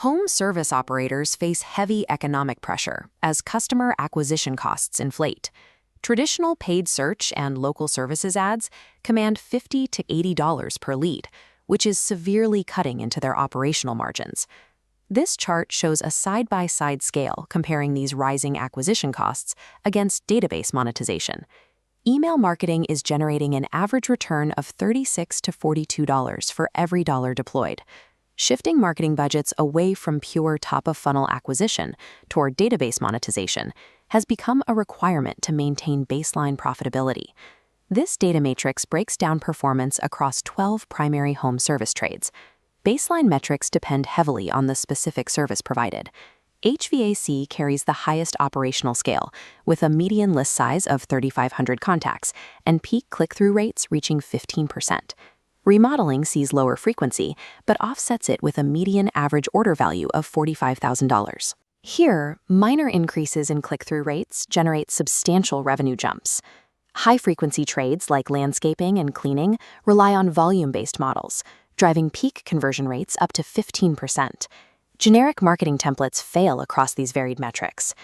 Home service operators face heavy economic pressure as customer acquisition costs inflate. Traditional paid search and local services ads command $50 to $80 per lead, which is severely cutting into their operational margins. This chart shows a side-by-side scale comparing these rising acquisition costs against database monetization. Email marketing is generating an average return of $36 to $42 for every dollar deployed. Shifting marketing budgets away from pure top-of-funnel acquisition toward database monetization has become a requirement to maintain baseline profitability. This data matrix breaks down performance across 12 primary home service trades. Baseline metrics depend heavily on the specific service provided. HVAC carries the highest operational scale, with a median list size of 3,500 contacts and peak click-through rates reaching 15%. Remodeling sees lower frequency, but offsets it with a median average order value of $45,000. Here, minor increases in click-through rates generate substantial revenue jumps. High-frequency trades like landscaping and cleaning rely on volume-based models, driving peak conversion rates up to 15%. Generic marketing templates fail across these varied metrics.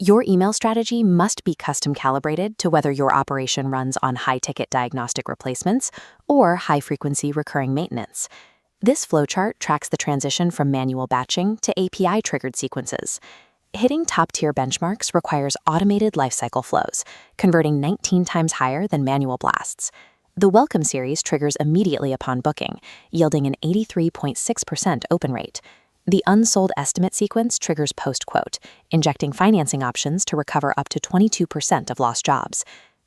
Your email strategy must be custom-calibrated to whether your operation runs on high-ticket diagnostic replacements or high-frequency recurring maintenance. This flowchart tracks the transition from manual batching to API-triggered sequences. Hitting top-tier benchmarks requires automated lifecycle flows, converting 19 times higher than manual blasts. The Welcome series triggers immediately upon booking, yielding an 83.6% open rate. The Unsold Estimate sequence triggers post-quote, injecting financing options to recover up to 22% of lost jobs.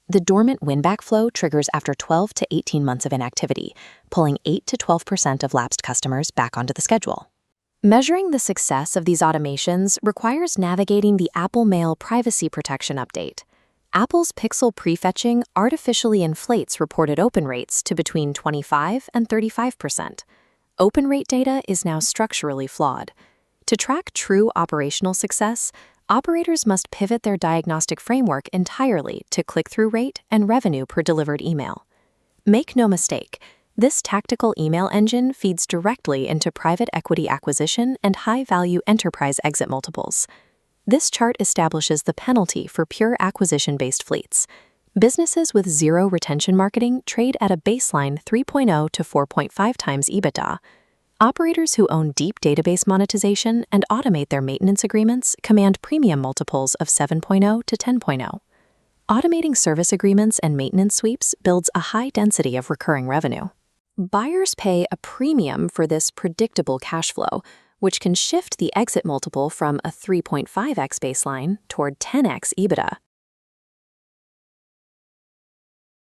The Dormant Win-Back flow triggers after 12 to 18 months of inactivity, pulling 8 to 12% of lapsed customers back onto the schedule. Measuring the success of these automations requires navigating the Apple Mail Privacy Protection Update. Apple's Pixel prefetching artificially inflates reported open rates to between 25 and 35%. Open rate data is now structurally flawed. To track true operational success, operators must pivot their diagnostic framework entirely to click-through rate and revenue per delivered email. Make no mistake, this tactical email engine feeds directly into private equity acquisition and high-value enterprise exit multiples. This chart establishes the penalty for pure acquisition-based fleets. Businesses with zero retention marketing trade at a baseline 3.0 to 4.5 times EBITDA. Operators who own deep database monetization and automate their maintenance agreements command premium multiples of 7.0 to 10.0. Automating service agreements and maintenance sweeps builds a high density of recurring revenue. Buyers pay a premium for this predictable cash flow, which can shift the exit multiple from a 3.5x baseline toward 10x EBITDA.